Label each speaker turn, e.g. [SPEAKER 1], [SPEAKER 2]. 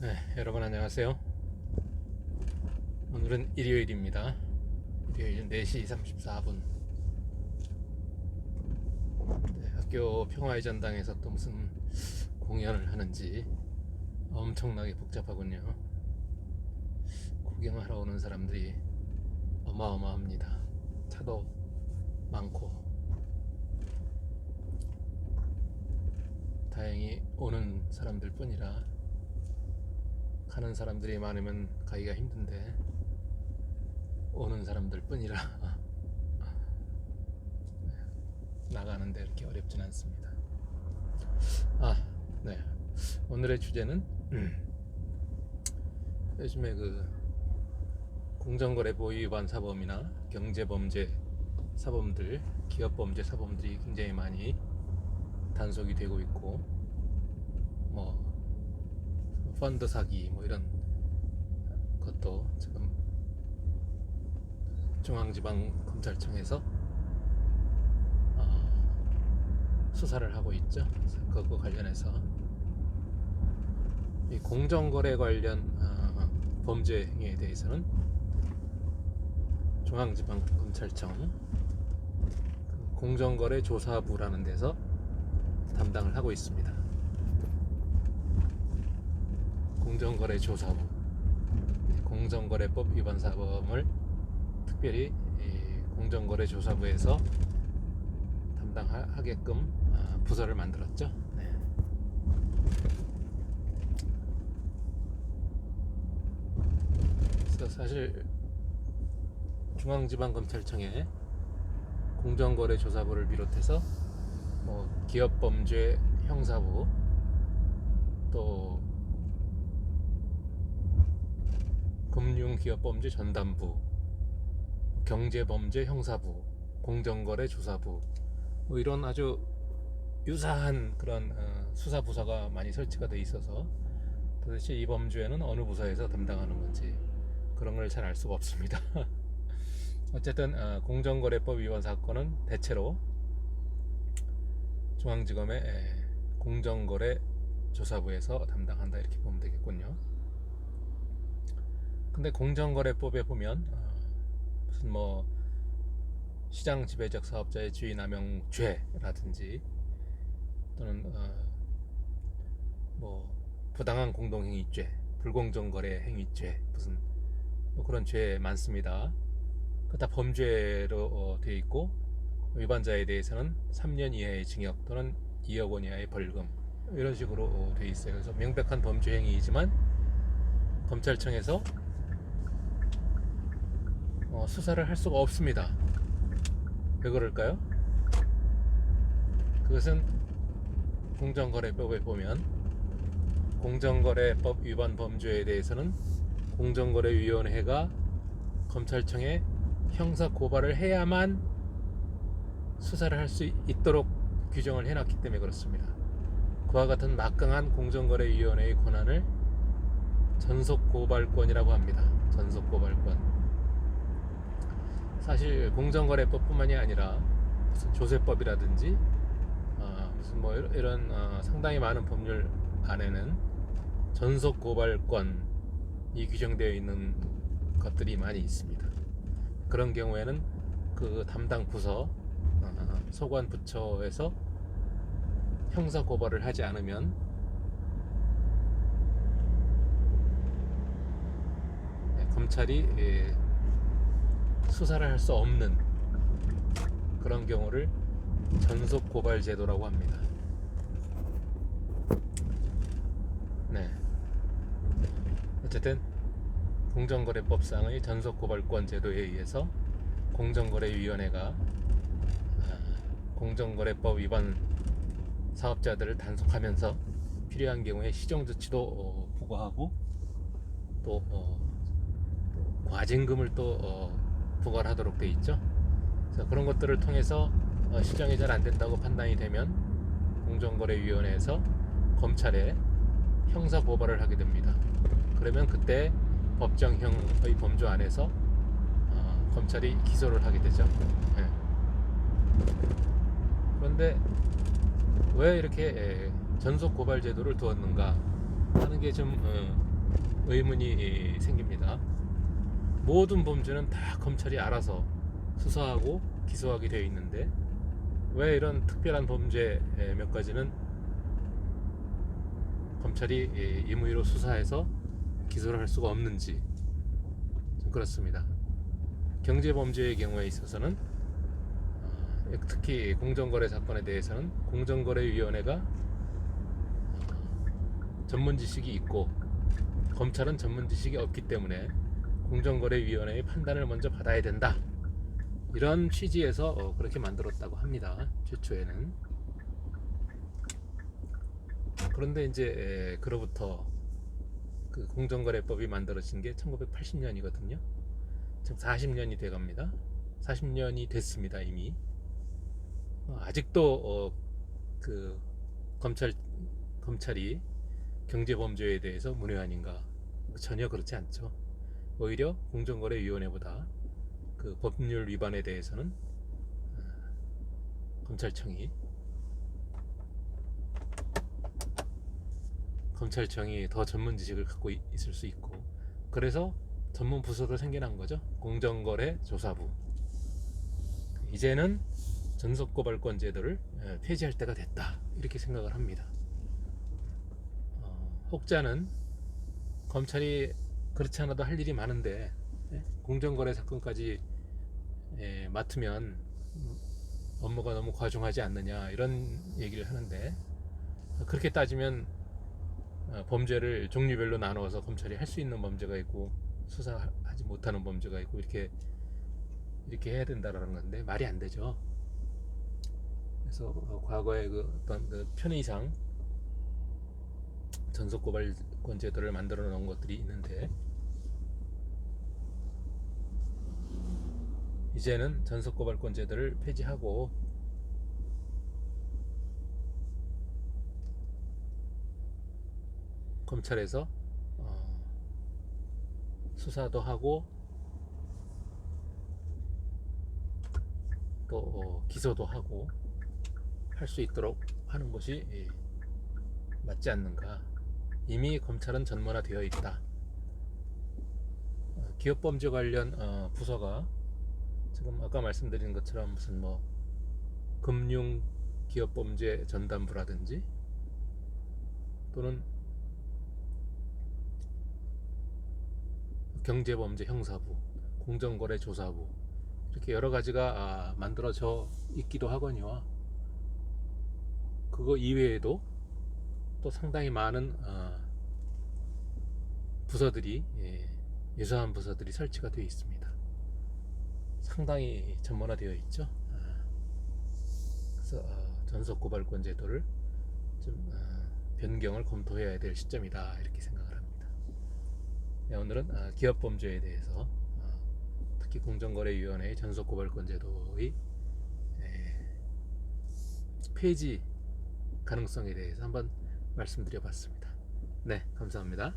[SPEAKER 1] 네, 여러분 안녕하세요. 오늘은 일요일입니다. 일요일 4시 34분. 네, 학교 평화의 전당에서 또 무슨 공연을 하는지 엄청나게 복잡하군요. 구경하러 오는 사람들이 어마어마합니다. 차도 많고. 다행히 오는 사람들 뿐이라 가는 사람들이 많으면 가기가 힘든데 오는 사람들 뿐이라 나가는데 이렇게 어렵진 않습니다. 네. 오늘의 주제는 요즘에 그 공정거래법 위반 사범이나 경제범죄 사범들, 기업범죄 사범들이 굉장히 많이 단속이 되고 있고, 뭐 펀드 사기 뭐 이런 것도 지금 중앙지방검찰청에서 수사를 하고 있죠. 그거 관련해서 이 공정거래 관련 범죄 행위에 대해서는 중앙지방검찰청 공정거래조사부라는 데서 담당을 하고 있습니다. 공정거래조사부, 공정거래법 위반 사범을 특별히 공정거래조사부에서 담당하게끔 부서를 만들었죠. 네. 그래서 사실 중앙지방검찰청에 공정거래조사부를 비롯해서 뭐 기업범죄 형사부, 또 금융기업범죄 전담부, 경제범죄 형사부, 공정거래조사부, 뭐 이런 아주 유사한 그런 수사부서가 많이 설치가 돼 있어서 도대체 이 범죄는 어느 부서에서 담당하는 건지 그런 걸 잘 알 수가 없습니다. 어쨌든 공정거래법 위반 사건은 대체로 중앙지검의 공정거래조사부에서 담당한다, 이렇게 보면 되겠군요. 근데 공정거래법에 보면 무슨 뭐 시장 지배적 사업자의 지위 남용죄라든지 또는 뭐 부당한 공동행위죄, 불공정 거래 행위죄, 무슨 뭐 그런 죄 많습니다. 다 범죄로 되어 있고, 위반자에 대해서는 3년 이하의 징역 또는 2억 원 이하의 벌금, 이런 식으로 되어 있어요. 그래서 명백한 범죄 행위이지만 검찰청에서 수사를 할 수가 없습니다. 왜 그럴까요? 그것은 공정거래법에 보면 공정거래법 위반 범죄에 대해서는 공정거래위원회가 검찰청에 형사 고발을 해야만 수사를 할 수 있도록 규정을 해놨기 때문에 그렇습니다. 그와 같은 막강한 공정거래위원회의 권한을 전속고발권이라고 합니다. 전속고발권. 사실 공정거래법뿐만이 아니라 무슨 조세법이라든지 무슨 뭐 이런 상당히 많은 법률 안에는 전속고발권이 규정되어 있는 것들이 많이 있습니다. 그런 경우에는 그 담당 부서, 소관 부처에서 형사 고발을 하지 않으면 검찰이 수사를 할 수 없는 그런 경우를 전속 고발 제도라고 합니다. 네. 어쨌든 공정거래법상의 전속 고발권 제도에 의해서 공정거래위원회가 공정거래법 위반 사업자들을 단속하면서 필요한 경우에 시정조치도 부과하고 또 과징금을 또 부과하도록 되어 있죠. 그래서 그런 것들을 통해서 시정이 잘 안 된다고 판단이 되면 공정거래위원회에서 검찰에 형사 고발을 하게 됩니다. 그러면 그때 법정형의 범주 안에서 검찰이 기소를 하게 되죠. 네. 그런데 왜 이렇게 전속 고발 제도를 두었는가 하는 게 좀 의문이 생깁니다. 모든 범죄는 다 검찰이 알아서 수사하고 기소하게 되어 있는데 왜 이런 특별한 범죄 몇 가지는 검찰이 임의로 수사해서 기소를 할 수가 없는지 좀 그렇습니다. 경제범죄의 경우에 있어서는 특히 공정거래 사건에 대해서는 공정거래위원회가 전문 지식이 있고 검찰은 전문 지식이 없기 때문에 공정거래위원회의 판단을 먼저 받아야 된다. 이런 취지에서 그렇게 만들었다고 합니다. 최초에는. 그런데 이제 그로부터 그 공정거래법이 만들어진 게 1980년이거든요. 지금 40년이 돼갑니다. 40년이 됐습니다 이미. 아직도 그 검찰이 경제범죄에 대해서 문외한인가? 전혀 그렇지 않죠. 오히려 공정거래위원회보다 그 법률 위반에 대해서는 검찰청이 더 전문 지식을 갖고 있을 수 있고, 그래서 전문 부서도 생겨난 거죠. 공정거래 조사부. 이제는 전속고발권 제도를 폐지할 때가 됐다, 이렇게 생각을 합니다. 혹자는 검찰이 그렇지 않아도 할 일이 많은데 공정거래 사건까지 맡으면 업무가 너무 과중하지 않느냐, 이런 얘기를 하는데, 그렇게 따지면 범죄를 종류별로 나누어서 검찰이 할 수 있는 범죄가 있고 수사하지 못하는 범죄가 있고 이렇게 해야 된다라는 건데 말이 안 되죠. 그래서 과거에 그 어떤 그 편의상 전속고발권 제도를 만들어 놓은 것들이 있는데, 이제는 전속고발권 제도를 폐지하고 검찰에서 수사도 하고 또 기소도 하고 할 수 있도록 하는 것이 맞지 않는가. 이미 검찰은 전문화되어 있다. 기업범죄 관련 부서가 지금 아까 말씀드린 것처럼 무슨 뭐 금융 기업범죄 전담부라든지 또는 경제범죄 형사부, 공정거래 조사부, 이렇게 여러 가지가 만들어져 있기도 하거니와, 그거 이외에도 또 상당히 많은 부서들이 유사한 부서들이 설치가 되어 있습니다. 상당히 전문화되어 있죠. 그래서 전속고발권 제도를 좀 변경을 검토해야 될 시점이다, 이렇게 생각을 합니다. 네, 오늘은 기업범죄에 대해서 특히 공정거래위원회의 전속고발권 제도의 폐지 가능성에 대해서 한번 말씀드려봤습니다. 네, 감사합니다.